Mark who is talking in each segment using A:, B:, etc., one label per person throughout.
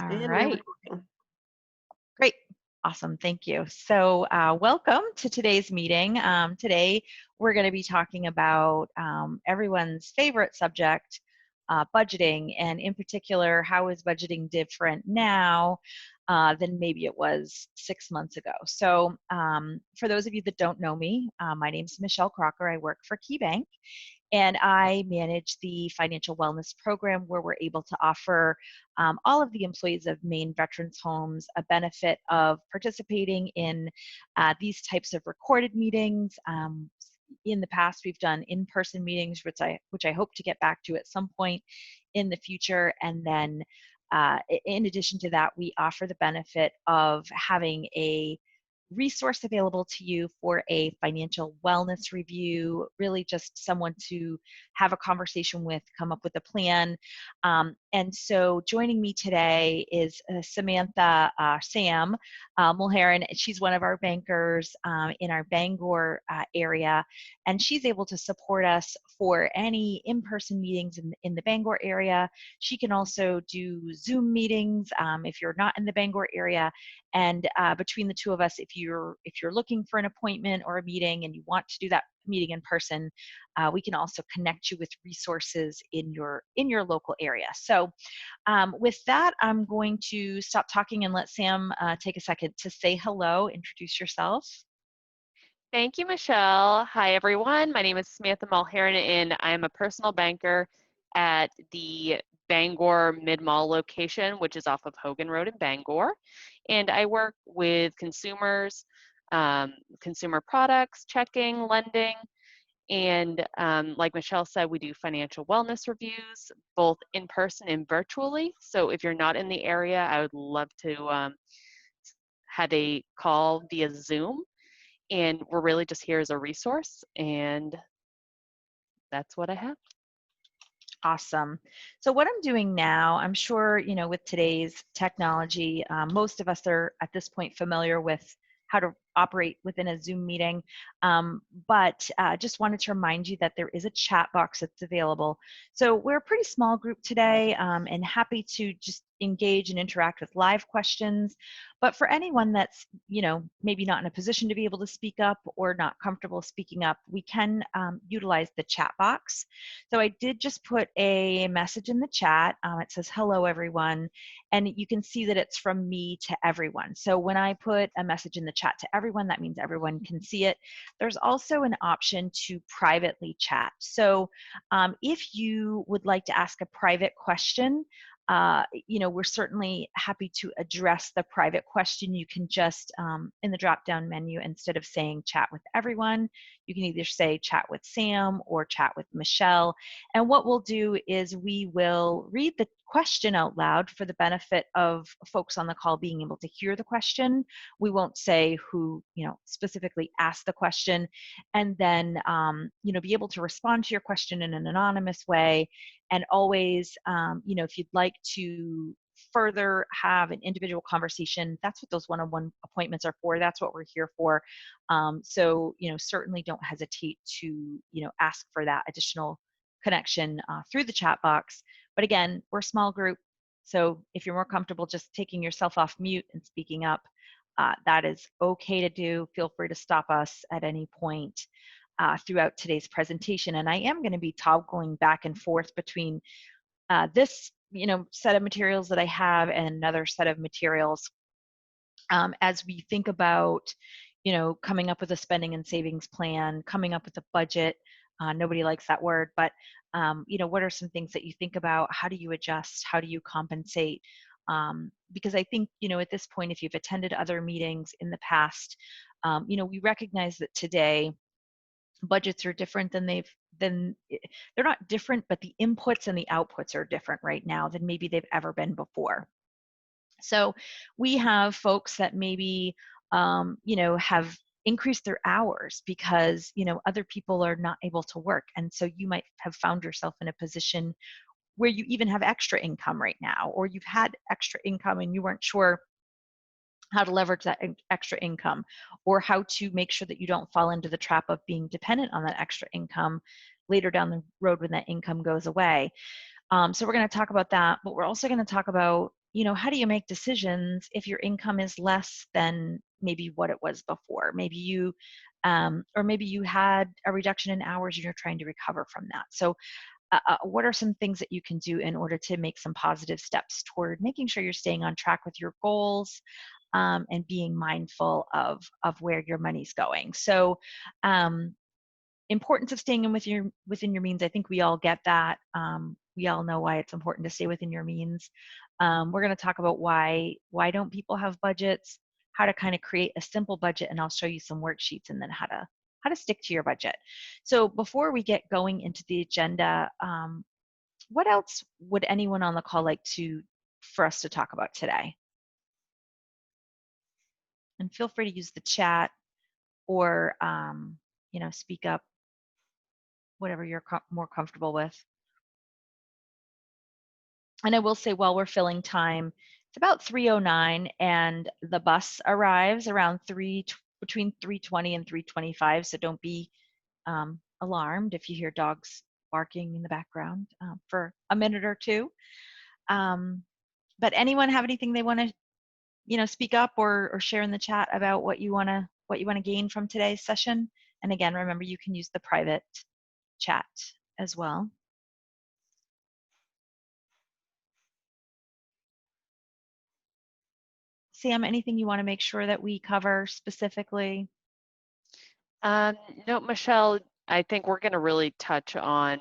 A: All
B: And we're
A: right,
B: recording.
A: great. Awesome, thank you. So welcome to today's meeting. Today, we're going to be talking about everyone's favorite subject, budgeting, and in particular, how is budgeting different now than maybe it was 6 months ago. So for those of you that don't know me, my name is Michelle Crocker. I work for KeyBank, and I manage the financial wellness program where we're able to offer all of the employees of Maine Veterans Homes a benefit of participating in these types of recorded meetings. In the past, we've done in-person meetings, which I hope to get back to at some point in the future. And then, in addition to that, we offer the benefit of having a resource available to you for a financial wellness review, really just someone to have a conversation with, come up with a plan. And so joining me today is Samantha Sam Mulherin. She's one of our bankers in our Bangor area, and she's able to support us for any in-person meetings in the Bangor area. She can also do Zoom meetings if you're not in the Bangor area. And between the two of us, if you're looking for an appointment or a meeting and you want to do that meeting in person, we can also connect you with resources in your local area. So with that, I'm going to stop talking and let Sam take a second to say hello, introduce yourself.
C: Thank you, Michelle. Hi, everyone. My name is Samantha Mulherin, and I'm a personal banker at the Bangor Mid-Mall location, which is off of Hogan Road in Bangor. And I work with consumers, consumer products, checking, lending, and like Michelle said, we do financial wellness reviews, both in person and virtually. So if you're not in the area, I would love to have a call via Zoom, and we're really just here as a resource, and that's what I have.
A: Awesome. So what I'm doing now, I'm sure, with today's technology, most of us are at this point familiar with how to operate within a Zoom meeting. But just wanted to remind you that there is a chat box that's available. So we're a pretty small group today, and happy to just engage and interact with live questions. But for anyone that's, maybe not in a position to be able to speak up or not comfortable speaking up, we can utilize the chat box. So I did just put a message in the chat. It says, hello, everyone. And you can see that it's from me to everyone. So when I put a message in the chat to everyone, that means everyone can see it. There's also an option to privately chat. So if you would like to ask a private question, we're certainly happy to address the private question. You can just, in the drop-down menu, instead of saying chat with everyone, you can either say chat with Sam or chat with Michelle. And what we'll do is we will read the question out loud for the benefit of folks on the call being able to hear the question. We won't say who, specifically asked the question, and then, be able to respond to your question in an anonymous way. And always, if you'd like to further have an individual conversation, that's what those one-on-one appointments are for. That's what we're here for. So, certainly don't hesitate to, ask for that additional connection through the chat box. But again, we're a small group. So if you're more comfortable just taking yourself off mute and speaking up, that is okay to do. Feel free to stop us at any point throughout today's presentation. And I am going to be toggling back and forth between this, set of materials that I have and another set of materials as we think about, coming up with a spending and savings plan, coming up with a budget. Nobody likes that word, but what are some things that you think about? How do you adjust? How do you compensate? Because I think, at this point, if you've attended other meetings in the past, we recognize that today budgets are different they're not different, but the inputs and the outputs are different right now than maybe they've ever been before. So we have folks that maybe have increased their hours because other people are not able to work, and so you might have found yourself in a position where you even have extra income right now, or you've had extra income and you weren't sure how to leverage that extra income, or how to make sure that you don't fall into the trap of being dependent on that extra income later down the road when that income goes away. So we're going to talk about that, but we're also going to talk about how do you make decisions if your income is less than maybe what it was before? Maybe or maybe you had a reduction in hours and you're trying to recover from that. So what are some things that you can do in order to make some positive steps toward making sure you're staying on track with your goals, and being mindful of where your money's going? So importance of staying within your means, I think we all get that. We all know why it's important to stay within your means. We're going to talk about why don't people have budgets, how to kind of create a simple budget, and I'll show you some worksheets and then how to stick to your budget. So before we get going into the agenda, what else would anyone on the call like for us to talk about today? And feel free to use the chat or speak up, whatever you're more comfortable with. And I will say, while we're filling time, it's about 3:09, and the bus arrives around between 3:20 and 3:25. So don't be alarmed if you hear dogs barking in the background for a minute or two. But anyone have anything they want to, speak up or share in the chat about what you want to gain from today's session? And again, remember, you can use the private chat as well. Sam, anything you want to make sure that we cover specifically?
C: No, Michelle, I think we're going to really touch on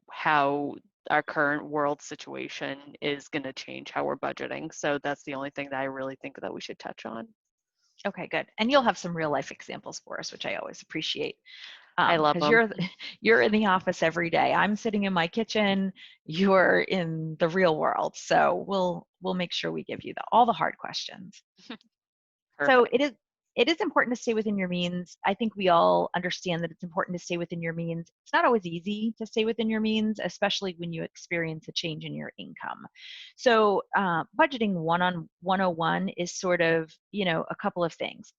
C: how our current world situation is going to change how we're budgeting. So that's the only thing that I really think that we should touch on.
A: Okay, good. And you'll have some real life examples for us, which I always appreciate.
C: I love them.
A: You're in the office every day. I'm sitting in my kitchen. You're in the real world. So we'll make sure we give you all the hard questions. So it is important to stay within your means. I think we all understand that it's important to stay within your means. It's not always easy to stay within your means, especially when you experience a change in your income. So budgeting 101 is sort of, a couple of things.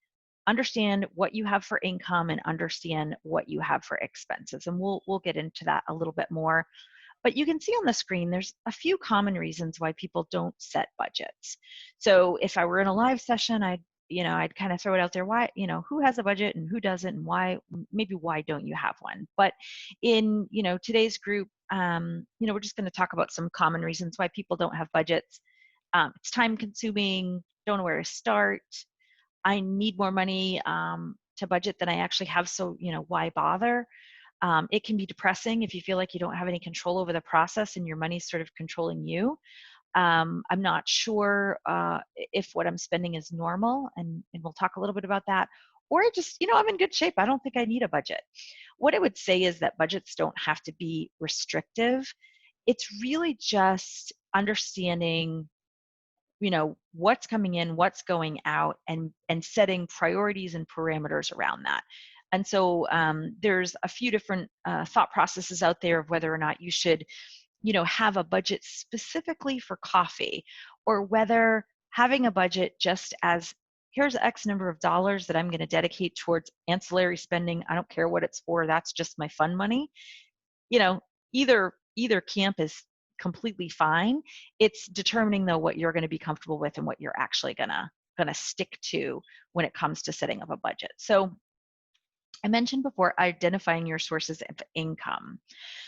A: Understand what you have for income and understand what you have for expenses. And we'll get into that a little bit more. But you can see on the screen, there's a few common reasons why people don't set budgets. So if I were in a live session, I'd kind of throw it out there. Why, who has a budget and who doesn't, and why don't you have one? But in, today's group, we're just going to talk about some common reasons why people don't have budgets. It's time consuming, don't know where to start. I need more money to budget than I actually have. So, why bother? It can be depressing if you feel like you don't have any control over the process and your money's sort of controlling you. I'm not sure if what I'm spending is normal, and we'll talk a little bit about that. Or just, I'm in good shape. I don't think I need a budget. What I would say is that budgets don't have to be restrictive. It's really just understanding, what's coming in, what's going out, and setting priorities and parameters around that. And so there's a few different thought processes out there of whether or not you should have a budget specifically for coffee, or whether having a budget just as, here's X number of dollars that I'm going to dedicate towards ancillary spending. I don't care what it's for. That's just my fun money. Either camp is completely fine. It's determining, though, what you're going to be comfortable with and what you're actually gonna stick to when it comes to setting up a budget. So I mentioned before identifying your sources of income.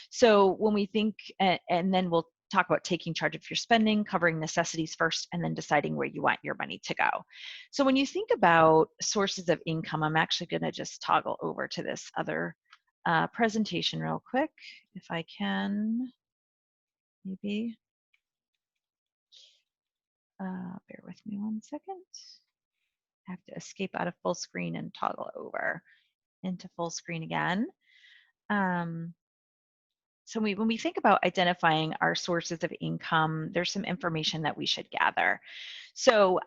A: So when we think, and then we'll talk about taking charge of your spending, covering necessities first, and then deciding where you want your money to go. So when you think about sources of income, I'm actually going to just toggle over to this other presentation real quick, if I can, maybe. Bear with me 1 second. I have to escape out of full screen and toggle over into full screen again. So when we think about identifying our sources of income, there's some information that we should gather. So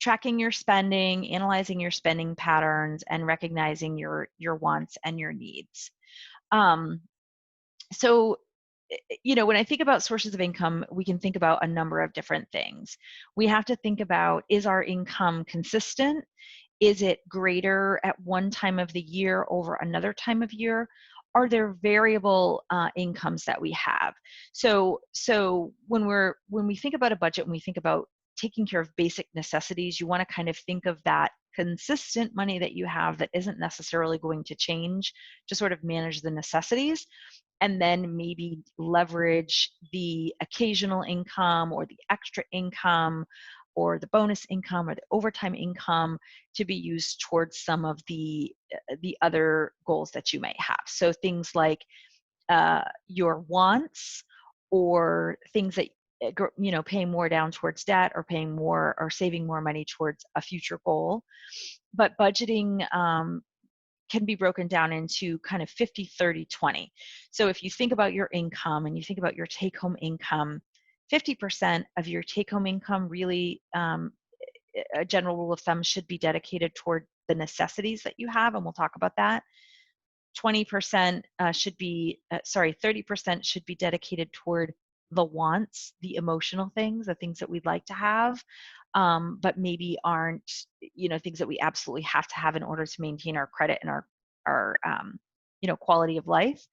A: tracking your spending, analyzing your spending patterns, and recognizing your wants and your needs. So when I think about sources of income, we can think about a number of different things. We have to think about, is our income consistent? Is it greater at one time of the year over another time of year? are there variable incomes that we have? So when we think about a budget, when we think about taking care of basic necessities, you want to kind of think of that consistent money that you have that isn't necessarily going to change to sort of manage the necessities, and then maybe leverage the occasional income or the extra income or the bonus income or the overtime income to be used towards some of the other goals that you might have. So things like your wants, or things that paying more down towards debt, or paying more or saving more money towards a future goal. But budgeting can be broken down into kind of 50, 30, 20. So if you think about your income and you think about your take-home income, 50% of your take-home income really, a general rule of thumb, should be dedicated toward the necessities that you have, and we'll talk about that. 20% should be, 30% should be dedicated toward the wants, the emotional things, the things that we'd like to have, but maybe aren't, things that we absolutely have to have in order to maintain our credit and our quality of life.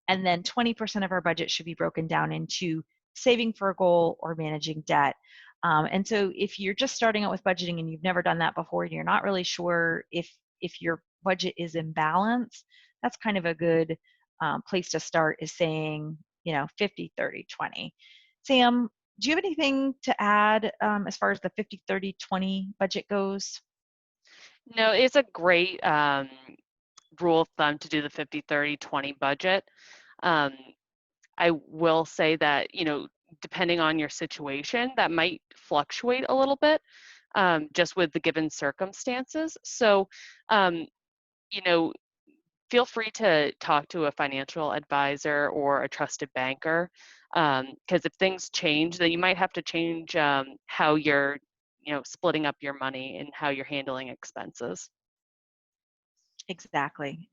A: And then 20% of our budget should be broken down into saving for a goal or managing debt. And so if you're just starting out with budgeting and you've never done that before, and you're not really sure if your budget is in balance, that's kind of a good place to start, is saying, 50, 30, 20. Sam, do you have anything to add as far as the 50, 30, 20 budget goes?
C: No, it's a great rule of thumb to do the 50, 30, 20 budget. I will say that, depending on your situation, that might fluctuate a little bit, just with the given circumstances. So, you know, feel free to talk to a financial advisor or a trusted banker, because if things change, then you might have to change how you're, splitting up your money and how you're handling expenses.
A: Exactly.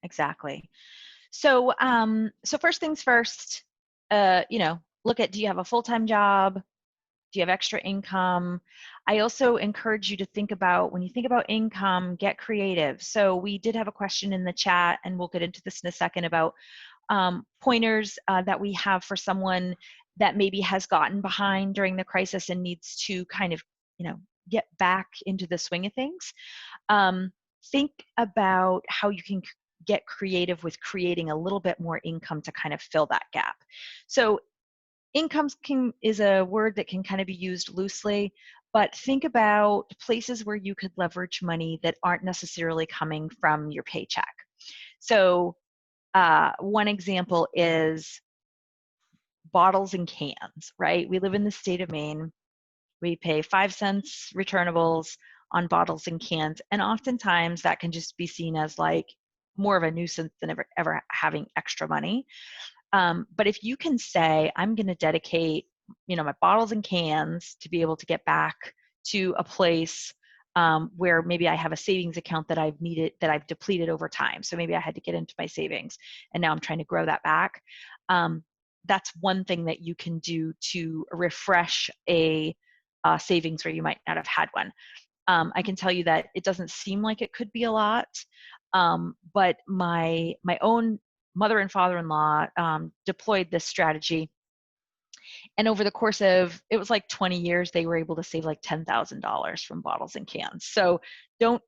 A: So, so first things first, look at, do you have a full-time job? Do you have extra income? I also encourage you to think about, when you think about income, get creative. So we did have a question in the chat, and we'll get into this in a second, about pointers that we have for someone that maybe has gotten behind during the crisis and needs to kind of, get back into the swing of things. Think about how you can get creative with creating a little bit more income to kind of fill that gap. So income is a word that can kind of be used loosely, but think about places where you could leverage money that aren't necessarily coming from your paycheck. So one example is bottles and cans, right? We live in the state of Maine. We pay 5 cents returnables on bottles and cans, and oftentimes that can just be seen as like more of a nuisance than ever having extra money. But if you can say, I'm going to dedicate, my bottles and cans to be able to get back to a place where maybe I have a savings account that I've depleted over time. So maybe I had to get into my savings, and now I'm trying to grow that back. That's one thing that you can do to refresh a savings where you might not have had one. I can tell you that it doesn't seem like it could be a lot, but my own mother and father-in-law deployed this strategy, and over the course of, it was like 20 years, they were able to save like $10,000 from bottles and cans. So don't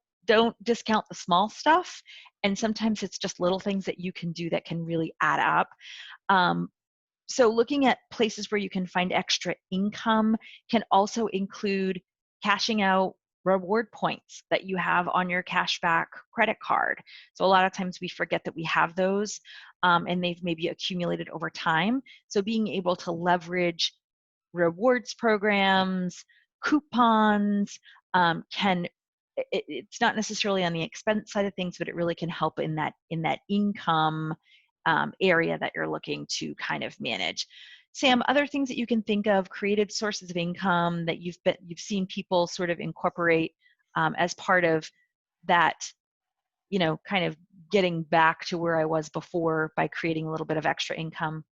A: discount the small stuff, and sometimes it's just little things that you can do that can really add up. So looking at places where you can find extra income can also include cashing out reward points that you have on your cashback credit card. So a lot of times we forget that we have those, and they've maybe accumulated over time. So being able to leverage rewards programs, coupons, it's not necessarily on the expense side of things, but it really can help in that income area that you're looking to kind of manage. Sam, other things that you can think of, creative sources of income that you've seen people sort of incorporate as part of that, kind of getting back to where I was before by creating a little bit of extra income?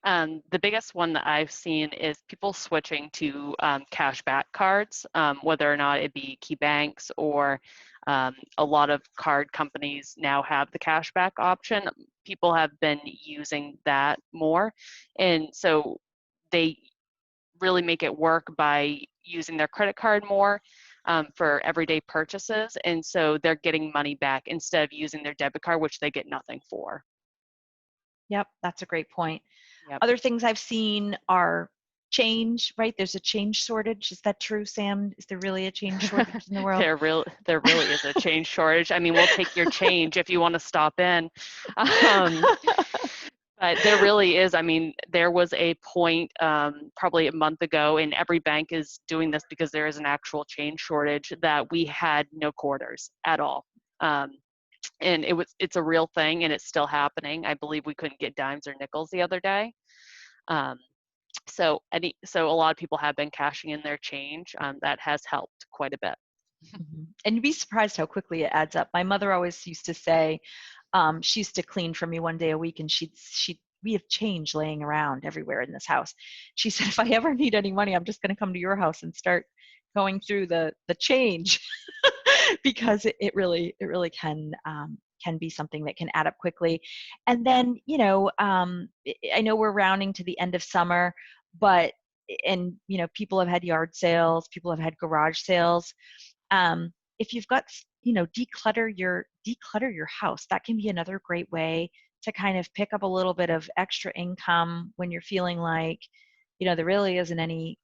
C: The biggest one that I've seen is people switching to cashback cards, whether or not it be key banks or A lot of card companies now have the cashback option. People have been using that more. And so they really make it work by using their credit card more for everyday purchases. And so they're getting money back instead of using their debit card, which they get nothing for.
A: Yep, that's a great point.
C: Yep.
A: Other things I've seen are change, right? There's a change shortage. Is that true, Sam? Is there really a change shortage in the world?
C: There really is a change shortage. I mean, we'll take your change if you want to stop in. But there really is. I mean, there was a point probably a month ago, and every bank is doing this because there is an actual change shortage, that we had no quarters at all. And it's a real thing, and it's still happening. I believe we couldn't get dimes or nickels the other day. So a lot of people have been cashing in their change. That has helped quite a bit.
A: And you'd be surprised how quickly it adds up. My mother always used to say, she used to clean for me one day a week, and we have change laying around everywhere in this house. She said, if I ever need any money, I'm just going to come to your house and start going through the change because it really can be something that can add up quickly. And then, I know we're rounding to the end of summer, and people have had yard sales, people have had garage sales. If you've got, declutter your house. That can be another great way to kind of pick up a little bit of extra income when you're feeling like, there really isn't any,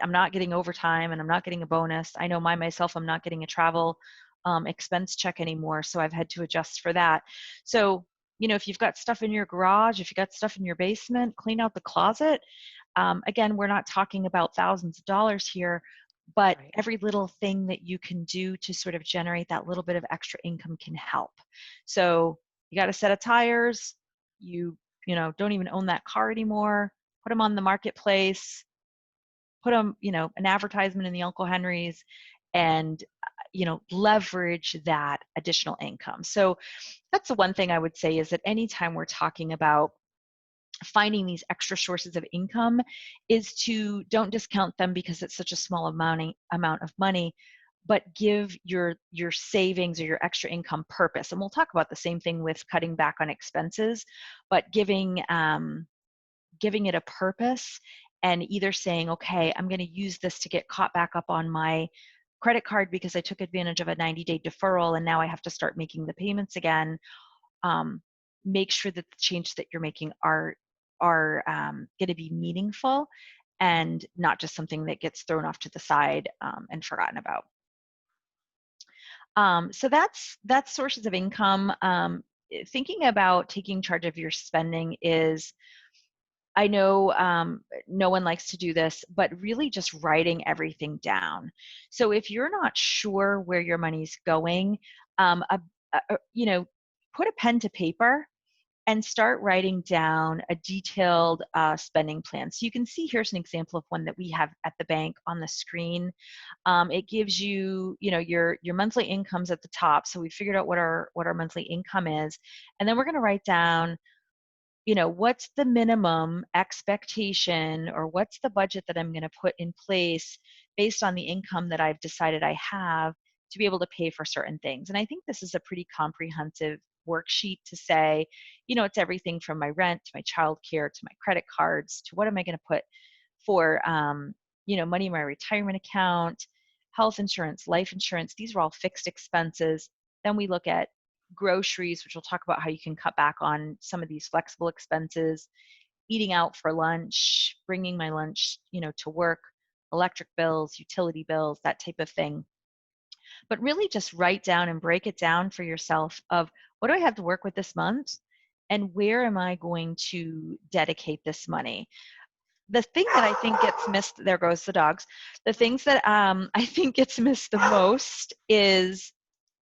A: I'm not getting overtime and I'm not getting a bonus. I know myself, I'm not getting a travel expense check anymore. So I've had to adjust for that. So, if you've got stuff in your garage, if you've got stuff in your basement, clean out the closet. Again, we're not talking about thousands of dollars here, but
C: Right.
A: Every little thing that you can do to sort of generate that little bit of extra income can help. So you got a set of tires, you don't even own that car anymore, put them on the marketplace, put them, an advertisement in the Uncle Henry's, and leverage that additional income. So that's the one thing I would say, is that anytime we're talking about finding these extra sources of income, is to don't discount them because it's such a small amount of money, but give your savings or your extra income purpose. And we'll talk about the same thing with cutting back on expenses, but giving it a purpose, and either saying, okay, I'm going to use this to get caught back up on my credit card because I took advantage of a 90-day deferral and now I have to start making the payments again. Make sure that the changes that you're making are going to be meaningful and not just something that gets thrown off to the side and forgotten about. So that's sources of income. Thinking about taking charge of your spending is, I know no one likes to do this, but really just writing everything down. So if you're not sure where your money's going, put a pen to paper and start writing down a detailed spending plan. So you can see, here's an example of one that we have at the bank on the screen. It gives you, your monthly incomes at the top. So we figured out what our monthly income is, and then we're going to write down, what's the minimum expectation, or what's the budget that I'm going to put in place based on the income that I've decided I have to be able to pay for certain things. And I think this is a pretty comprehensive worksheet to say, it's everything from my rent to my childcare to my credit cards to what am I going to put for, money in my retirement account, health insurance, life insurance. These are all fixed expenses. Then we look at groceries, which we'll talk about how you can cut back on some of these flexible expenses, eating out for lunch, bringing my lunch, to work, electric bills, utility bills, that type of thing. But really just write down and break it down for yourself of, what do I have to work with this month? And where am I going to dedicate this money? The thing that I think gets missed, there goes the dogs. The things that I think gets missed the most is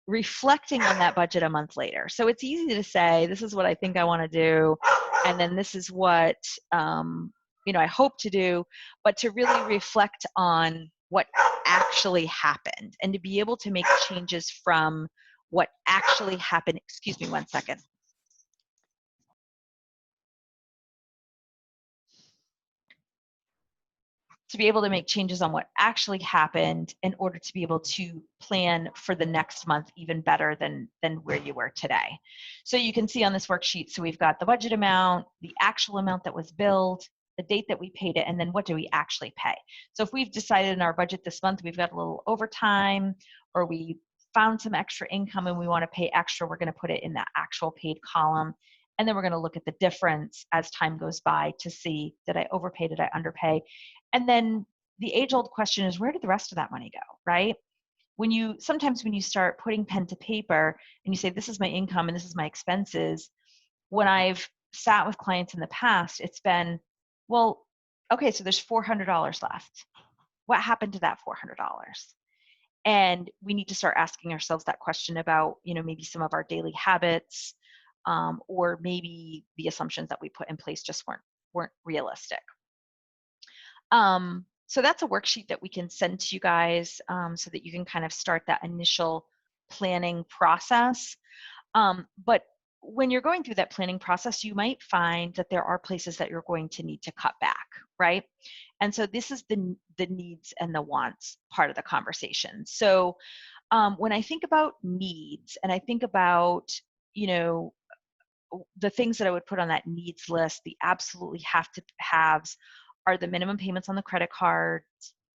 A: reflecting on that budget a month later. So it's easy to say, this is what I think I want to do, and then this is what I hope to do, but to really reflect on what actually happened and to be able to make changes from what actually happened. Excuse me one second. to be able to make changes on what actually happened in order to be able to plan for the next month even better than where you were today. So you can see on this worksheet, so we've got the budget amount, the actual amount that was billed, the date that we paid it, and then what do we actually pay. So if we've decided in our budget this month we've got a little overtime, or we found some extra income and we want to pay extra, we're going to put it in that actual paid column. And then we're going to look at the difference as time goes by to see, did I overpay, did I underpay? And then the age-old question is, where did the rest of that money go, right? Sometimes when you start putting pen to paper and you say, this is my income and this is my expenses, when I've sat with clients in the past, it's been, well, okay, so there's $400 left. What happened to that $400? And we need to start asking ourselves that question about, maybe some of our daily habits, or maybe the assumptions that we put in place just weren't realistic. So that's a worksheet that we can send to you guys, so that you can kind of start that initial planning process. But when you're going through that planning process, you might find that there are places that you're going to need to cut back, right? And so this is the needs and the wants part of the conversation. So when I think about needs and I think about, the things that I would put on that needs list, the absolutely have to haves are the minimum payments on the credit cards,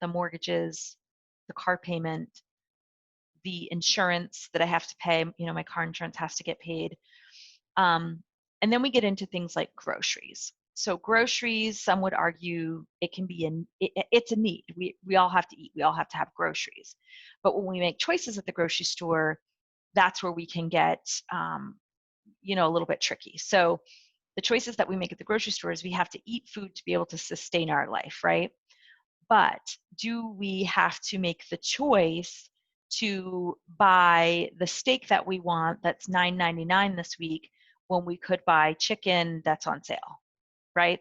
A: the mortgages, the car payment, the insurance that I have to pay, my car insurance has to get paid. And then we get into things like groceries. So groceries, some would argue it can be it's a need. We all have to eat. We all have to have groceries. But when we make choices at the grocery store, that's where we can get, a little bit tricky. So the choices that we make at the grocery store is we have to eat food to be able to sustain our life, right? But do we have to make the choice to buy the steak that we want that's $9.99 this week when we could buy chicken that's on sale, right?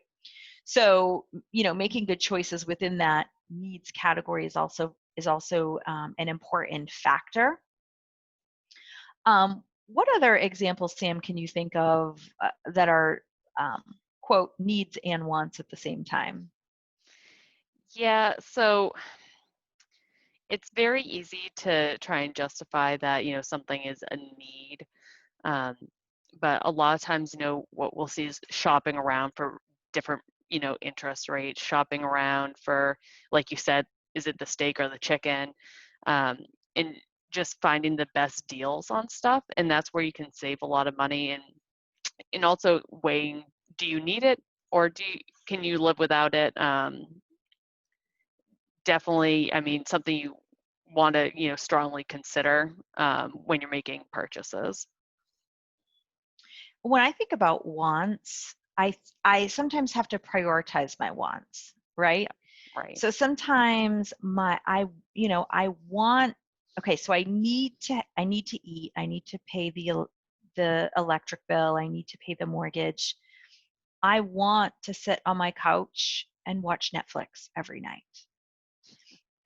A: So, making good choices within that needs category is also an important factor. What other examples, Sam, can you think of that are quote needs and wants at the same time?
C: Yeah, so it's very easy to try and justify that, something is a need. But a lot of times, what we'll see is shopping around for different, interest rates, shopping around for, like you said, is it the steak or the chicken? And just finding the best deals on stuff. And that's where you can save a lot of money, and also weighing, do you need it or can you live without it? Definitely, I mean, something you want to, strongly consider when you're making purchases.
A: When I think about wants, I sometimes have to prioritize my wants, right?
C: Right.
A: So sometimes I want, okay, so I need to eat, I need to pay the electric bill, I need to pay the mortgage. I want to sit on my couch and watch Netflix every night.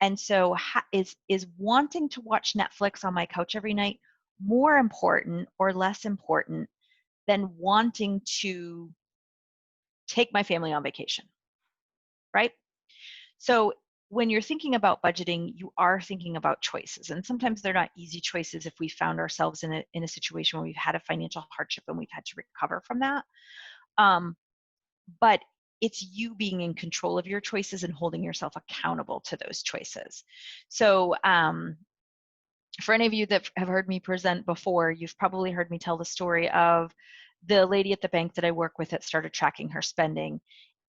A: And so is wanting to watch Netflix on my couch every night more important or less important than wanting to take my family on vacation, right? So when you're thinking about budgeting, you are thinking about choices. And sometimes they're not easy choices if we found ourselves in a situation where we've had a financial hardship and we've had to recover from that. But it's you being in control of your choices and holding yourself accountable to those choices. So for any of you that have heard me present before, you've probably heard me tell the story of the lady at the bank that I work with that started tracking her spending.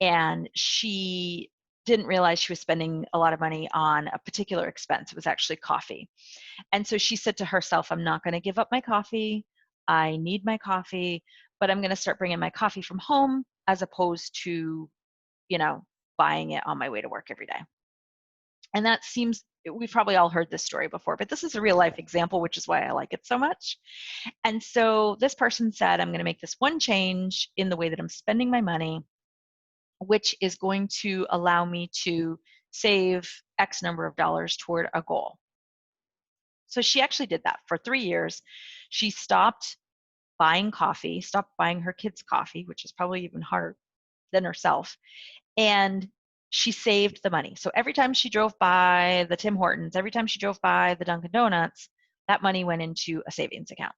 A: And she didn't realize she was spending a lot of money on a particular expense. It was actually coffee. And so she said to herself, I'm not going to give up my coffee. I need my coffee, but I'm going to start bringing my coffee from home as opposed to, buying it on my way to work every day. And that seems, we've probably all heard this story before, but this is a real life example, which is why I like it so much. And so this person said, I'm going to make this one change in the way that I'm spending my money, which is going to allow me to save X number of dollars toward a goal. So she actually did that for 3 years. She stopped buying coffee, stopped buying her kids coffee, which is probably even harder than herself. And she saved the money. So every time she drove by the Tim Hortons, every time she drove by the Dunkin' Donuts, that money went into a savings account.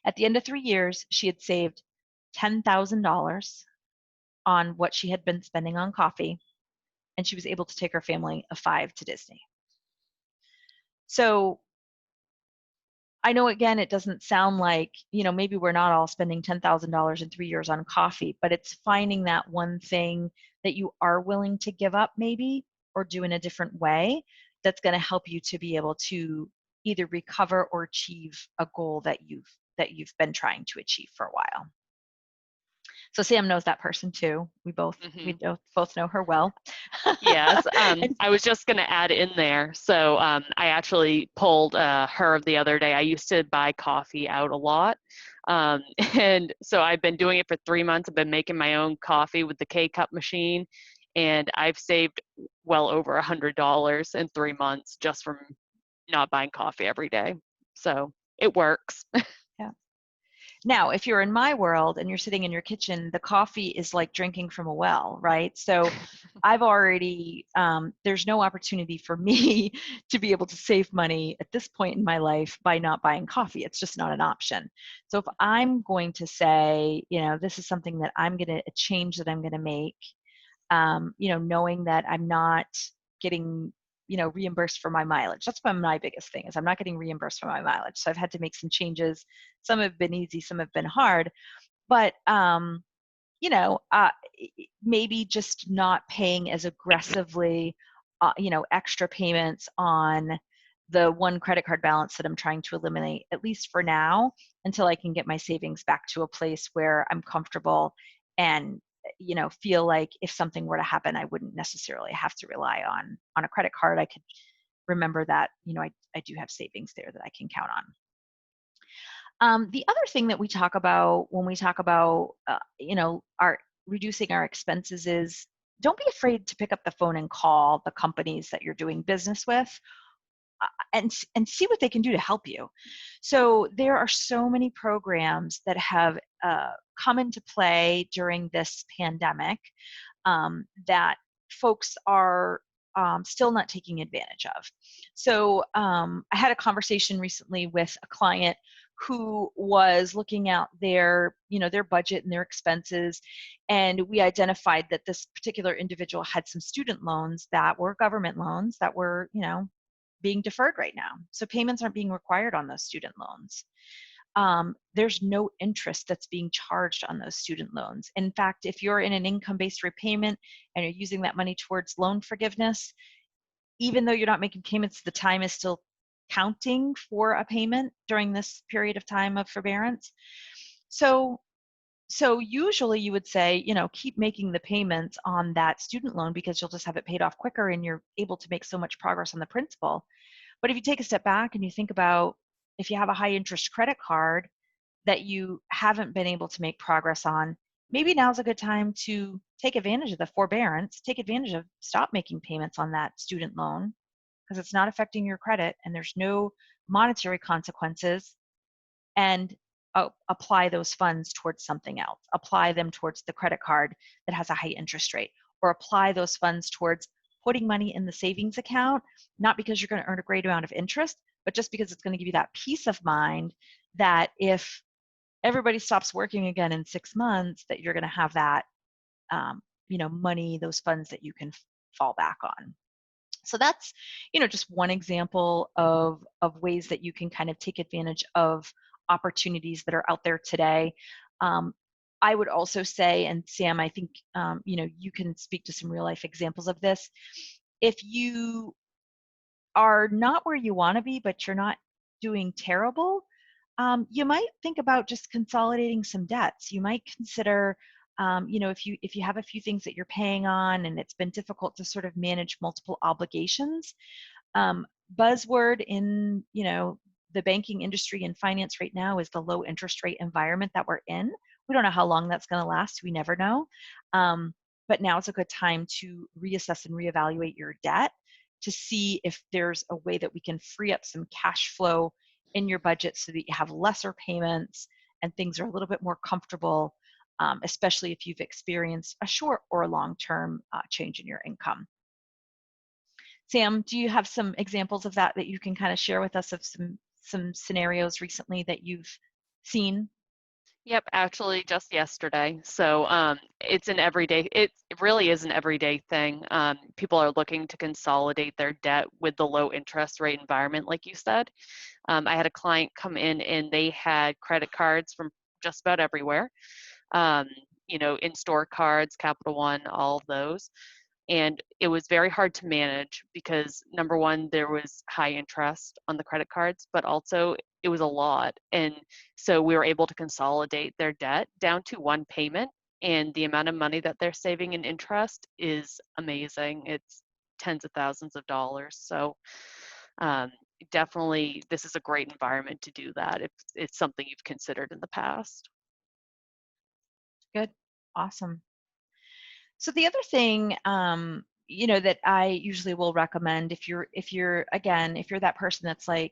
A: At the end of 3 years, she had saved $10,000 on what she had been spending on coffee, and she was able to take her family of 5 to Disney. So I know, again, it doesn't sound like, maybe we're not all spending $10,000 in 3 years on coffee, but it's finding that one thing that you are willing to give up maybe, or do in a different way, that's going to help you to be able to either recover or achieve a goal that you've been trying to achieve for a while. So Sam knows that person too. We both know her well.
C: Yes, I was just going to add in there. So I actually pulled her the other day. I used to buy coffee out a lot. And so I've been doing it for 3 months. I've been making my own coffee with the K-Cup machine. And I've saved well over $100 in 3 months just from not buying coffee every day. So it works.
A: Yeah. Now, if you're in my world and you're sitting in your kitchen, the coffee is like drinking from a well, right? So I've already, there's no opportunity for me to be able to save money at this point in my life by not buying coffee. It's just not an option. So if I'm going to say, this is something that a change that I'm going to make, knowing that I'm not getting reimbursed for my mileage. That's been my biggest thing, is I'm not getting reimbursed for my mileage. So I've had to make some changes. Some have been easy, some have been hard, but maybe just not paying as aggressively, extra payments on the one credit card balance that I'm trying to eliminate, at least for now, until I can get my savings back to a place where I'm comfortable and feel like if something were to happen, I wouldn't necessarily have to rely on a credit card. I could remember that I do have savings there that I can count on. The other thing that we talk about when we talk about our reducing our expenses is, don't be afraid to pick up the phone and call the companies that you're doing business with, and see what they can do to help you. So there are so many programs that have come into play during this pandemic that folks are still not taking advantage of. So I had a conversation recently with a client who was looking at their budget and their expenses, and we identified that this particular individual had some student loans that were government loans that were being deferred right now. So payments aren't being required on those student loans. There's no interest that's being charged on those student loans. In fact, if you're in an income-based repayment and you're using that money towards loan forgiveness, even though you're not making payments, the time is still counting for a payment during this period of time of forbearance. So usually you would say, keep making the payments on that student loan because you'll just have it paid off quicker and you're able to make so much progress on the principal. But if you take a step back and you think about, if you have a high interest credit card that you haven't been able to make progress on, maybe now's a good time to take advantage of the forbearance, stop making payments on that student loan because it's not affecting your credit and there's no monetary consequences, and apply those funds towards something else. Apply them towards the credit card that has a high interest rate, or apply those funds towards putting money in the savings account, not because you're going to earn a great amount of interest, but just because it's going to give you that peace of mind that if everybody stops working again in 6 months, that you're going to have that, money, those funds that you can fall back on. So that's, just one example of ways that you can kind of take advantage of opportunities that are out there today. I would also say, and Sam, I think, you can speak to some real life examples of this. If you are not where you want to be, but you're not doing terrible, you might think about just consolidating some debts. You might consider, if you have a few things that you're paying on and it's been difficult to sort of manage multiple obligations. Buzzword in, the banking industry and finance right now is the low interest rate environment that we're in. We don't know how long that's going to last. We never know. But now it's a good time to reassess and reevaluate your debt to see if there's a way that we can free up some cash flow in your budget so that you have lesser payments and things are a little bit more comfortable especially if you've experienced a short or long-term change in your income. Sam, do you have some examples of that you can kind of share with us of some scenarios recently that you've seen?
C: Yep, actually just yesterday. So it's an everyday, it really is an everyday thing. People are looking to consolidate their debt with the low interest rate environment, like you said. I had a client come in and they had credit cards from just about everywhere. Um, in-store cards, Capital One, all of those. And it was very hard to manage because number one, there was high interest on the credit cards, but also it was a lot. And so we were able to consolidate their debt down to one payment. And the amount of money that they're saving in interest is amazing. It's tens of thousands of dollars. So um, definitely, this is a great environment to do that if it's something you've considered in the past.
A: Good. Awesome. So the other thing, that I usually will recommend if you're that person that's like,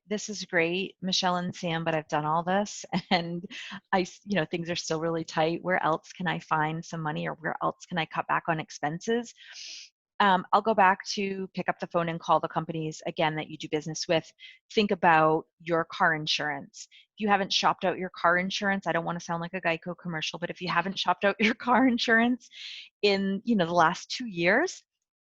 A: this is great, Michelle and Sam, but I've done all this and things are still really tight. Where else can I find some money, or where else can I cut back on expenses? I'll go back to pick up the phone and call the companies again that you do business with. Think about your car insurance. If you haven't shopped out your car insurance, I don't want to sound like a Geico commercial, but if you haven't shopped out your car insurance in the last 2 years,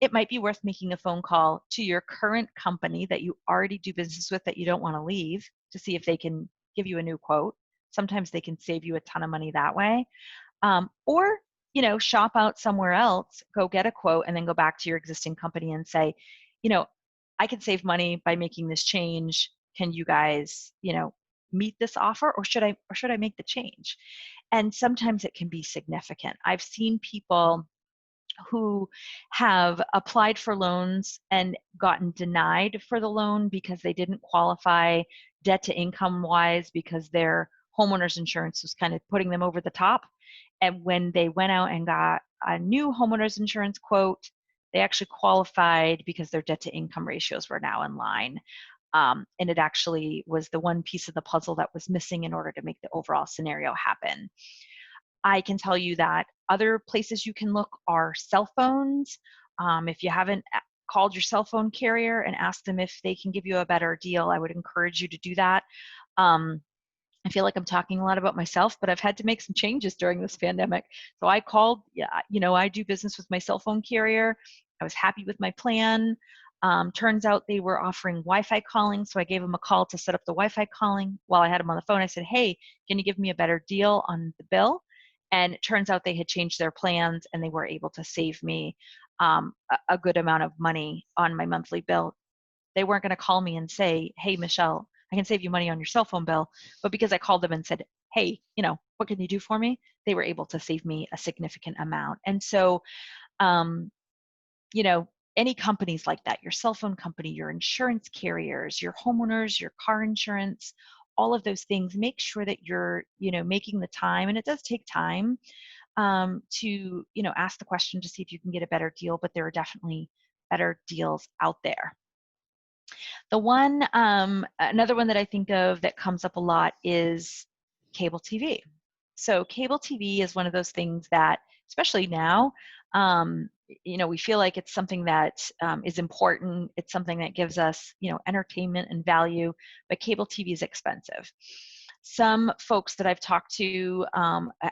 A: it might be worth making a phone call to your current company that you already do business with that you don't want to leave, to see if they can give you a new quote. Sometimes they can save you a ton of money that way. Or shop out somewhere else, go get a quote, and then go back to your existing company and say, I can save money by making this change. Can you guys, meet this offer, or should I make the change? And sometimes it can be significant. I've seen people who have applied for loans and gotten denied for the loan because they didn't qualify debt to income wise, because their homeowners insurance was kind of putting them over the top. And when they went out and got a new homeowners insurance quote, they actually qualified because their debt to income ratios were now in line. And it actually was the one piece of the puzzle that was missing in order to make the overall scenario happen. I can tell you that other places you can look are cell phones. If you haven't called your cell phone carrier and asked them if they can give you a better deal, I would encourage you to do that. I feel like I'm talking a lot about myself, but I've had to make some changes during this pandemic. So I called, I do business with my cell phone carrier. I was happy with my plan. Turns out they were offering Wi-Fi calling, so I gave them a call to set up the Wi-Fi calling. While I had them on the phone, I said, hey, can you give me a better deal on the bill? And it turns out they had changed their plans and they were able to save me a good amount of money on my monthly bill. They weren't going to call me and say, hey, Michelle, I can save you money on your cell phone bill. But because I called them and said, hey, what can you do for me? They were able to save me a significant amount. And so, any companies like that, your cell phone company, your insurance carriers, your homeowners, your car insurance, all of those things, make sure that you're, making the time, and it does take time to, ask the question to see if you can get a better deal, but there are definitely better deals out there. Another one that I think of that comes up a lot is cable TV. So cable TV is one of those things that, especially now, we feel like it's something that is important. It's something that gives us, entertainment and value, but cable TV is expensive. Some folks that I've talked to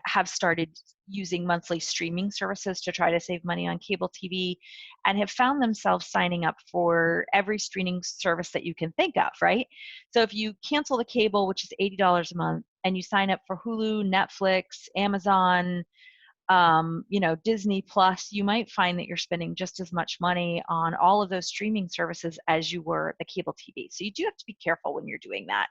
A: have started using monthly streaming services to try to save money on cable TV, and have found themselves signing up for every streaming service that you can think of, right? So if you cancel the cable, which is $80 a month, and you sign up for Hulu, Netflix, Amazon, Disney Plus, you might find that you're spending just as much money on all of those streaming services as you were the cable TV. So you do have to be careful when you're doing that.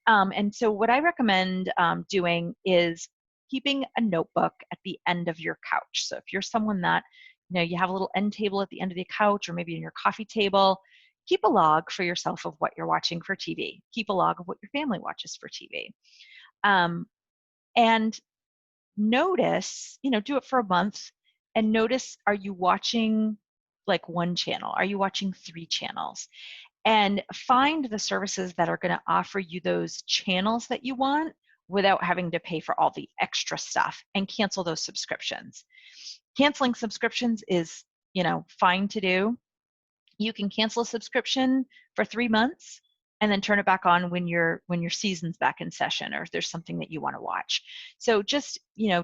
A: And so what I recommend doing is keeping a notebook at the end of your couch. So if you're someone that, you have a little end table at the end of the couch, or maybe in your coffee table, keep a log for yourself of what you're watching for TV. Keep a log of what your family watches for TV. And notice, do it for a month, and notice, are you watching like one channel? Are you watching 3 channels? And find the services that are going to offer you those channels that you want without having to pay for all the extra stuff, and cancel those subscriptions. Canceling subscriptions is, fine to do. You can cancel a subscription for 3 months and then turn it back on when your season's back in session, or if there's something that you want to watch. So just,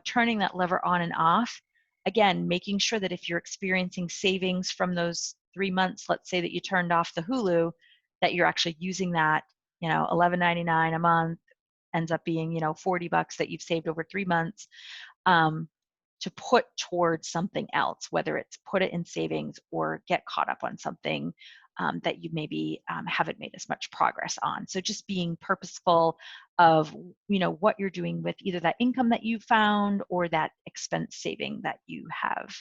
A: turning that lever on and off, again, making sure that if you're experiencing savings from those 3 months, let's say that you turned off the Hulu, that you're actually using that, $11.99 a month ends up being, $40 that you've saved over 3 months, to put towards something else, whether it's put it in savings or get caught up on something that you maybe haven't made as much progress on. So just being purposeful of, what you're doing with either that income that you found or that expense saving that you have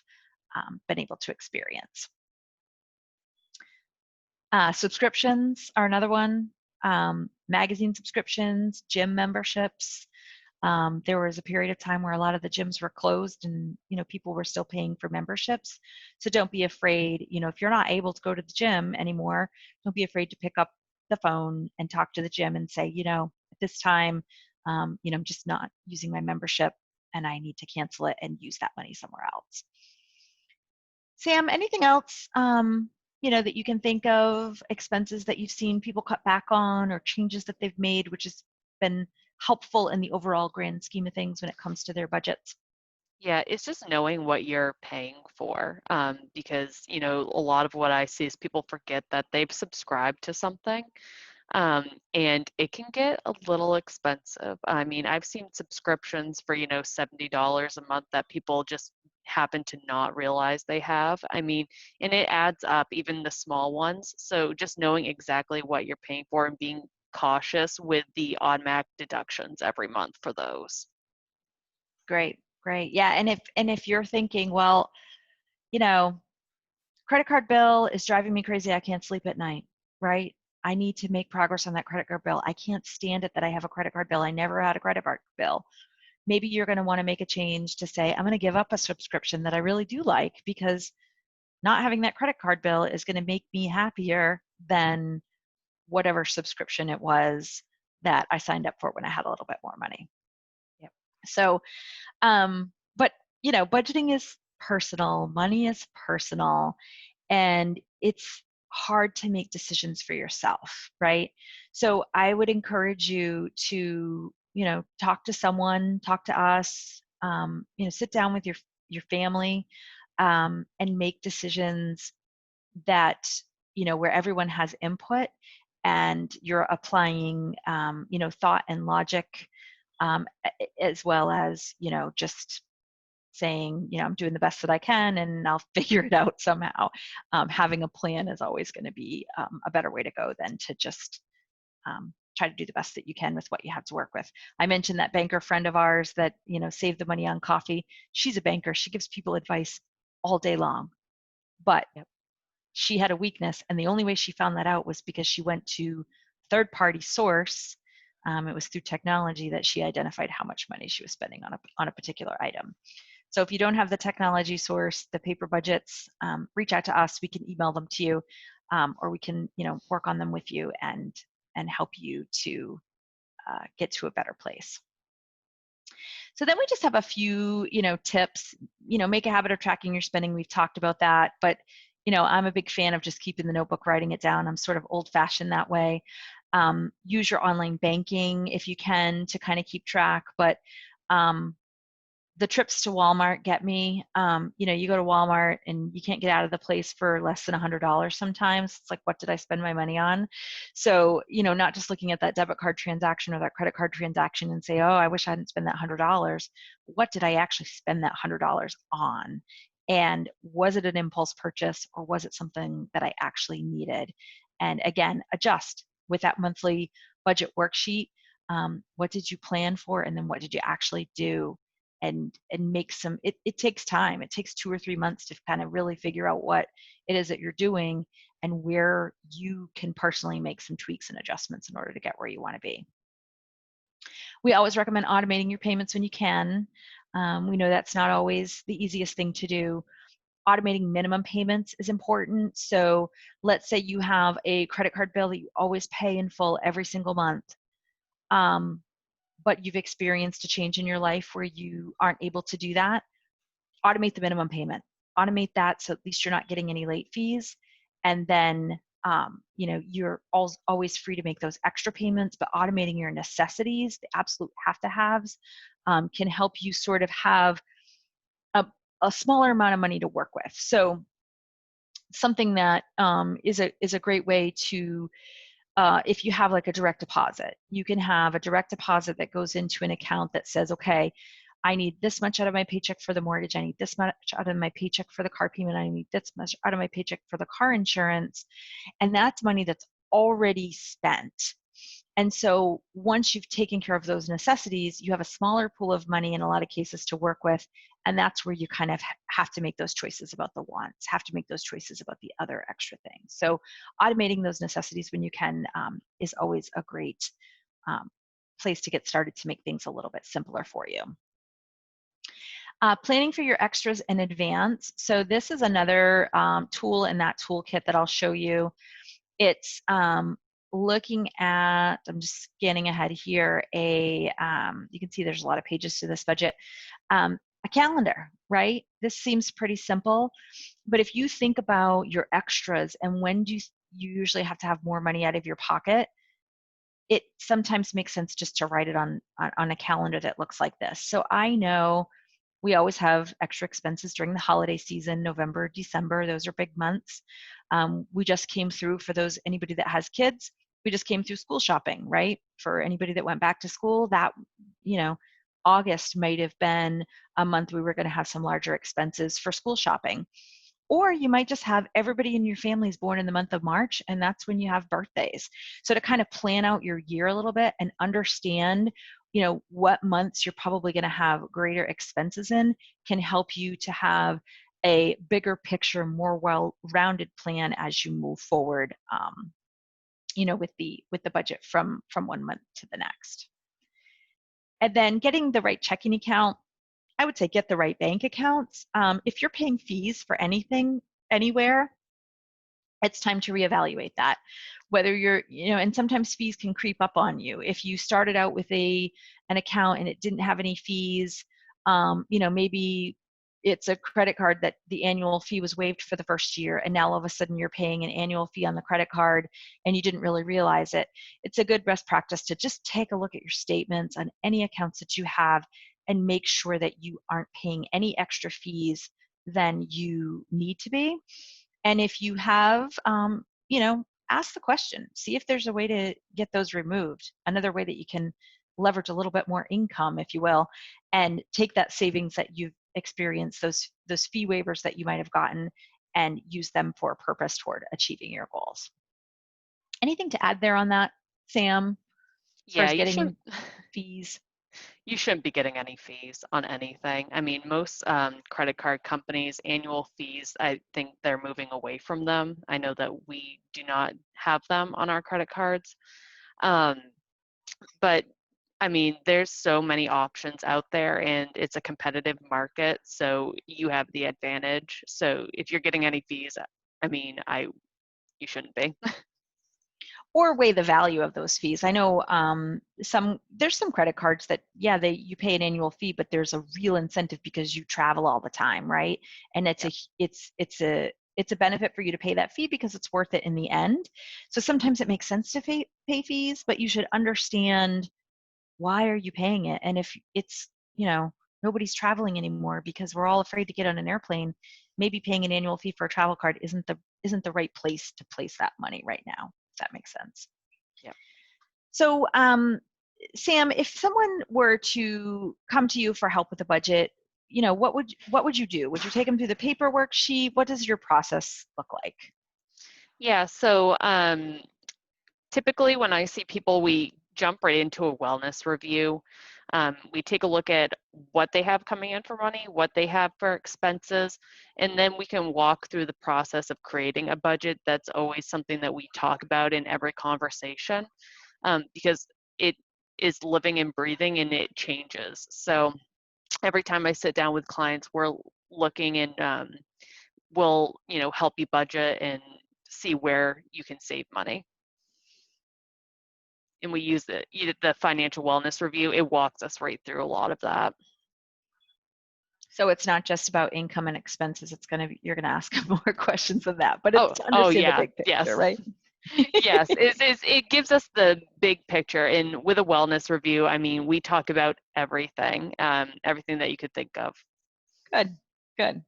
A: been able to experience. Subscriptions are another one. Magazine subscriptions, gym memberships. There was a period of time where a lot of the gyms were closed and, people were still paying for memberships. So don't be afraid, if you're not able to go to the gym anymore, don't be afraid to pick up the phone and talk to the gym and say, at this time, I'm just not using my membership and I need to cancel it and use that money somewhere else. Sam, anything else, that you can think of, expenses that you've seen people cut back on or changes that they've made, which has been helpful in the overall grand scheme of things when it comes to their budgets?
C: Yeah, it's just knowing what you're paying for, because a lot of what I see is people forget that they've subscribed to something, and it can get a little expensive. I mean, I've seen subscriptions for $70 a month that people just happen to not realize they have. I mean, and it adds up, even the small ones. So just knowing exactly what you're paying for and being cautious with the automatic deductions every month for those.
A: Great, great. Yeah, and if you're thinking, well, you know, credit card bill is driving me crazy. I can't sleep at night, right? I need to make progress on that credit card bill. I can't stand it that I have a credit card bill. I never had a credit card bill. Maybe you're going to want to make a change to say, I'm going to give up a subscription that I really do like, because not having that credit card bill is going to make me happier than whatever subscription it was that I signed up for when I had a little bit more money. Yep. So, but budgeting is personal, money is personal, and it's hard to make decisions for yourself, right? So I would encourage you to, talk to someone, talk to us, sit down with your family, and make decisions that, where everyone has input and you're applying, thought and logic, as well as, just saying, I'm doing the best that I can and I'll figure it out somehow. Having a plan is always going to be a better way to go than to just try to do the best that you can with what you have to work with. I mentioned that banker friend of ours that, saved the money on coffee. She's a banker. She gives people advice all day long, but she had a weakness, and the only way she found that out was because she went to third-party source. It was through technology that she identified how much money she was spending on a particular item. So if you don't have the technology source, the paper budgets, reach out to us. We can email them to you, or we can, work on them with you and help you to get to a better place. So then we just have a few, tips. Make a habit of tracking your spending. We've talked about that, but I'm a big fan of just keeping the notebook, writing it down. I'm sort of old-fashioned that way. Use your online banking if you can to kind of keep track, but the trips to Walmart get me. You go to Walmart and you can't get out of the place for less than $100 sometimes. It's like, what did I spend my money on? So, not just looking at that debit card transaction or that credit card transaction and say, oh, I wish I hadn't spent that $100. What did I actually spend that $100 on? And was it an impulse purchase, or was it something that I actually needed? And again, adjust with that monthly budget worksheet. What did you plan for? And then what did you actually do? And make some, it takes time. It takes 2 or 3 months to kind of really figure out what it is that you're doing and where you can personally make some tweaks and adjustments in order to get where you want to be. We always recommend automating your payments when you can. We know that's not always the easiest thing to do. Automating minimum payments is important. So let's say you have a credit card bill that you always pay in full every single month. but you've experienced a change in your life where you aren't able to do that, automate the minimum payment. Automate that so at least you're not getting any late fees. And then, you're always free to make those extra payments, but automating your necessities, the absolute have-to-haves, can help you sort of have a smaller amount of money to work with. So something that is a great way to, if you have like a direct deposit, you can have a direct deposit that goes into an account that says, okay, I need this much out of my paycheck for the mortgage. I need this much out of my paycheck for the car payment. I need this much out of my paycheck for the car insurance. And that's money that's already spent. And so once you've taken care of those necessities, you have a smaller pool of money in a lot of cases to work with. And that's where you kind of have to make those choices about the wants, have to make those choices about the other extra things. So automating those necessities when you can is always a great place to get started to make things a little bit simpler for you. Planning for your extras in advance. So this is another tool in that toolkit that I'll show you. It's looking at, I'm just scanning ahead here, you can see there's a lot of pages to this budget, a calendar, right? This seems pretty simple, but if you think about your extras and when do you usually have to have more money out of your pocket, it sometimes makes sense just to write it on a calendar that looks like this. So I know we always have extra expenses during the holiday season, November, December, those are big months. We just came through, for anybody that has kids, we just came through school shopping, right? For anybody that went back to school, that, August might have been a month we were going to have some larger expenses for school shopping. Or you might just have everybody in your family is born in the month of March, and that's when you have birthdays. So to kind of plan out your year a little bit and understand, what months you're probably going to have greater expenses in can help you to have a bigger picture, more well-rounded plan as you move forward, with the budget from one month to the next. And then getting the right checking account. I would say get the right bank accounts. If you're paying fees for anything, anywhere, it's time to reevaluate that. Whether you're, and sometimes fees can creep up on you. If you started out with an account and it didn't have any fees, maybe it's a credit card that the annual fee was waived for the first year, and now all of a sudden you're paying an annual fee on the credit card and you didn't really realize it. It's a good best practice to just take a look at your statements on any accounts that you have and make sure that you aren't paying any extra fees than you need to be. And if you have, ask the question, see if there's a way to get those removed, another way that you can leverage a little bit more income, if you will, and take that savings that you've experienced, those fee waivers that you might have gotten, and use them for a purpose toward achieving your goals. Anything to add there on that, Sam, as far
C: Yeah,
A: as getting fees?
C: You shouldn't be getting any fees on anything. I mean, most credit card companies, annual fees, I think they're moving away from them. I know that we do not have them on our credit cards. But I mean, there's so many options out there and it's a competitive market. So you have the advantage. So if you're getting any fees, I mean, you shouldn't be.
A: Or weigh the value of those fees. I know there's some credit cards that, yeah, you pay an annual fee, but there's a real incentive because you travel all the time, right? And it's a benefit for you to pay that fee because it's worth it in the end. So sometimes it makes sense to pay fees, but you should understand, why are you paying it? And if it's, nobody's traveling anymore because we're all afraid to get on an airplane, maybe paying an annual fee for a travel card isn't the right place to place that money right now. That makes sense.
C: Yeah.
A: So, Sam, if someone were to come to you for help with the budget, what would you do? Would you take them through the paperwork sheet? What does your process look like?
C: Yeah. So typically when I see people, we jump right into a wellness review. We take a look at what they have coming in for money, what they have for expenses, and then we can walk through the process of creating a budget. That's always something that we talk about in every conversation, because it is living and breathing and it changes. So every time I sit down with clients, we're looking and we'll help you budget and see where you can save money. and we use the financial wellness review, it walks us right through a lot of that.
A: So it's not just about income and expenses. You're gonna ask more questions than that, but it's to
C: Oh
A: understand the
C: yeah,
A: big picture,
C: yes.
A: right?
C: Yes, it gives us the big picture. And with a wellness review, I mean, we talk about everything, everything that you could think of.
A: Good, good.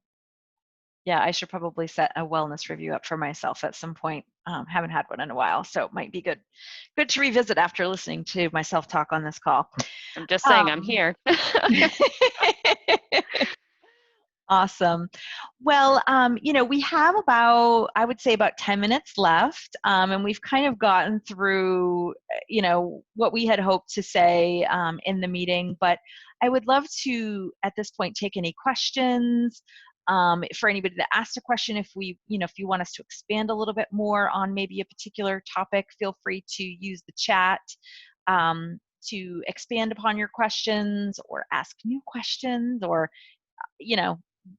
A: Yeah, I should probably set a wellness review up for myself at some point. Haven't had one in a while, so it might be good to revisit after listening to myself talk on this call.
C: I'm just saying, I'm here.
A: Awesome. Well, we have I would say about 10 minutes left, and we've kind of gotten through, what we had hoped to say in the meeting, but I would love to, at this point, take any questions. For anybody that asked a question, if you want us to expand a little bit more on maybe a particular topic, feel free to use the chat to expand upon your questions or ask new questions, or,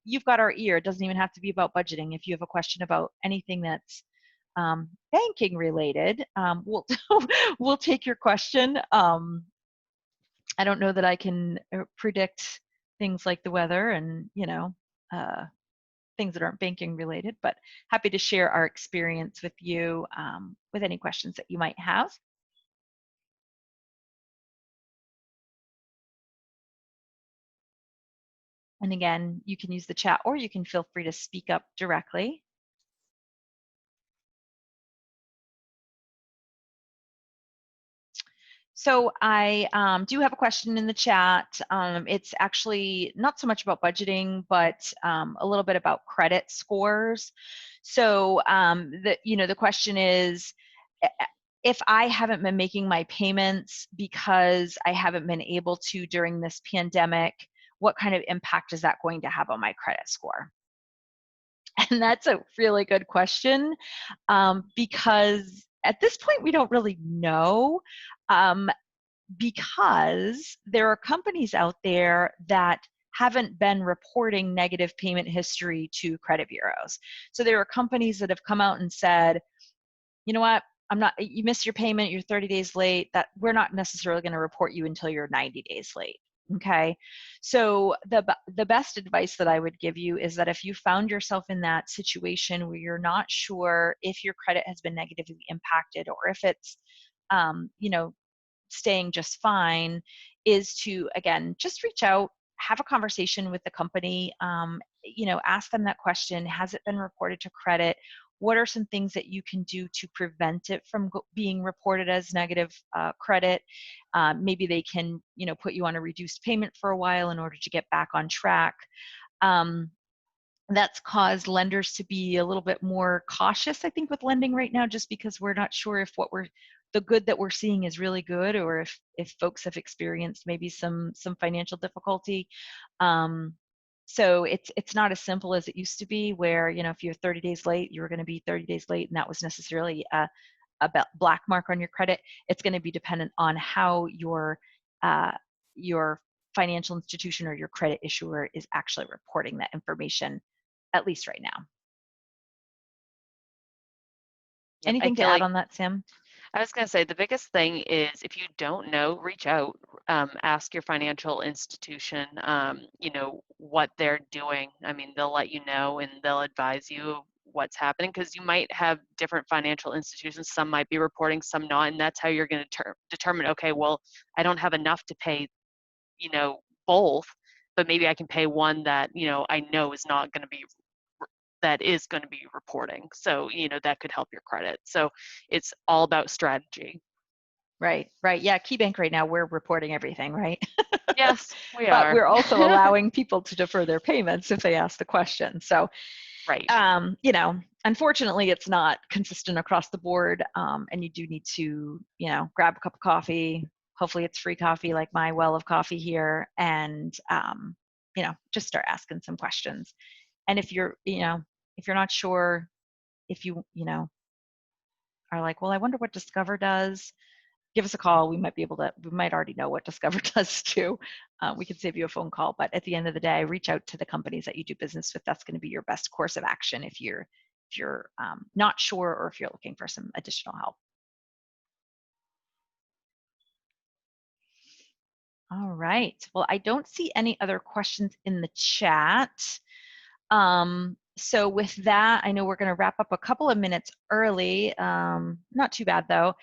A: you've got our ear. It doesn't even have to be about budgeting. If you have a question about anything that's banking related, we'll we'll take your question. I don't know that I can predict things like the weather and things that aren't banking related, but happy to share our experience with you with any questions that you might have. And again, you can use the chat or you can feel free to speak up directly. So I do have a question in the chat. It's actually not so much about budgeting, but a little bit about credit scores. So the question is, if I haven't been making my payments because I haven't been able to during this pandemic, what kind of impact is that going to have on my credit score? And that's a really good question, because at this point we don't really know, because there are companies out there that haven't been reporting negative payment history to credit bureaus. So there are companies that have come out and said, you know what, you missed your payment, you're 30 days late, that we're not necessarily going to report you until you're 90 days late. Okay, so the best advice that I would give you is that if you found yourself in that situation where you're not sure if your credit has been negatively impacted or if it's staying just fine, is to, again, just reach out, have a conversation with the company, ask them that question: has it been reported to credit? What are some things that you can do to prevent it from being reported as negative credit? Maybe they can, put you on a reduced payment for a while in order to get back on track. That's caused lenders to be a little bit more cautious, I think, with lending right now, just because we're not sure if the good that we're seeing is really good, or if folks have experienced maybe some financial difficulty. So it's not as simple as it used to be, where if you're 30 days late, you were going to be 30 days late, and that was necessarily a black mark on your credit. It's going to be dependent on how your financial institution or your credit issuer is actually reporting that information, at least right now.
C: Yep,
A: Anything to add on that, Sam?
C: I was going to say, the biggest thing is, if you don't know, reach out, ask your financial institution, what they're doing. I mean, they'll let you know and they'll advise you what's happening, because you might have different financial institutions. Some might be reporting, some not, and that's how you're going to determine, okay, well, I don't have enough to pay, both, but maybe I can pay one that, I know is not going to be reporting. So, that could help your credit. So it's all about strategy.
A: Right. Yeah, KeyBank right now, we're reporting everything, right?
C: Yes, we
A: but
C: are.
A: we're also allowing people to defer their payments if they ask the question. So,
C: right.
A: Unfortunately, it's not consistent across the board, and you do need to, grab a cup of coffee. Hopefully it's free coffee, like my well of coffee here, and, just start asking some questions. And if you're not sure, if you are like, well, I wonder what Discover does, give us a call. We might already know what Discover does too. We can save you a phone call, but at the end of the day, reach out to the companies that you do business with. That's going to be your best course of action if you're not sure, or if you're looking for some additional help. All right. Well, I don't see any other questions in the chat. So with that, I know we're going to wrap up a couple of minutes early. Not too bad though.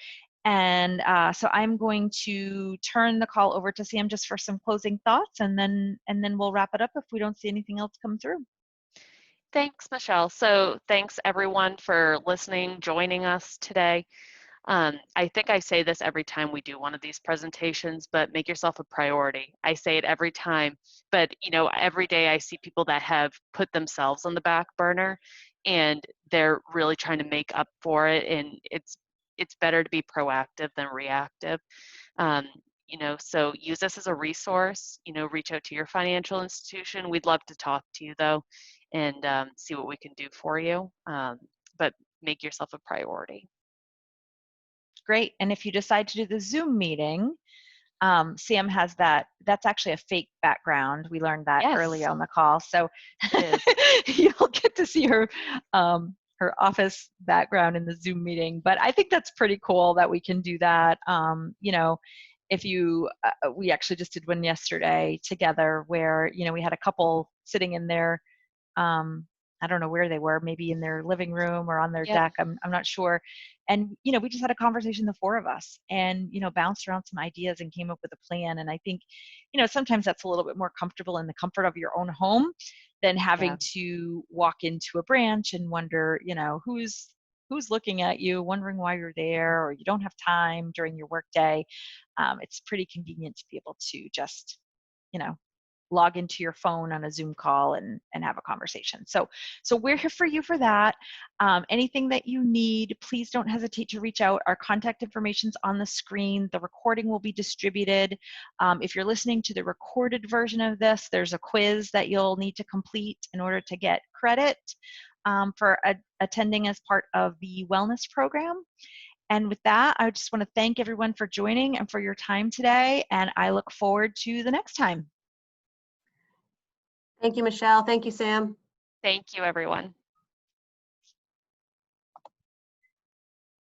A: And so I'm going to turn the call over to Sam just for some closing thoughts, and then we'll wrap it up if we don't see anything else come through.
C: Thanks, Michelle. So thanks everyone for listening, joining us today. I think I say this every time we do one of these presentations, but make yourself a priority. I say it every time, but every day I see people that have put themselves on the back burner and they're really trying to make up for it. And it's better to be proactive than reactive. Um, so use this as a resource, reach out to your financial institution. We'd love to talk to you though and see what we can do for you. But make yourself a priority.
A: Great. And if you decide to do the Zoom meeting, Sam has that's actually a fake background. We learned that early
C: Yes,
A: on the call. So
C: it is.
A: you'll get to see her office background in the Zoom meeting. But I think that's pretty cool that we can do that. If you, we actually just did one yesterday together where, we had a couple sitting in there. I don't know where they were, maybe in their living room or on their
C: Yep.
A: deck. I'm not sure. And, we just had a conversation, the four of us, and, bounced around some ideas and came up with a plan. And I think, sometimes that's a little bit more comfortable in the comfort of your own home than
C: Yeah.
A: having to walk into a branch and wonder, who's looking at you, wondering why you're there, or you don't have time during your workday. It's pretty convenient to be able to just, you know, log into your phone on a Zoom call and have a conversation. So we're here for you for that. Anything that you need, please don't hesitate to reach out. Our contact information's on the screen. The recording will be distributed. If you're listening to the recorded version of this, there's a quiz that you'll need to complete in order to get credit for attending as part of the wellness program. And with that, I just want to thank everyone for joining and for your time today. And I look forward to the next time.
B: Thank you, Michelle. Thank you, Sam.
C: Thank you, everyone.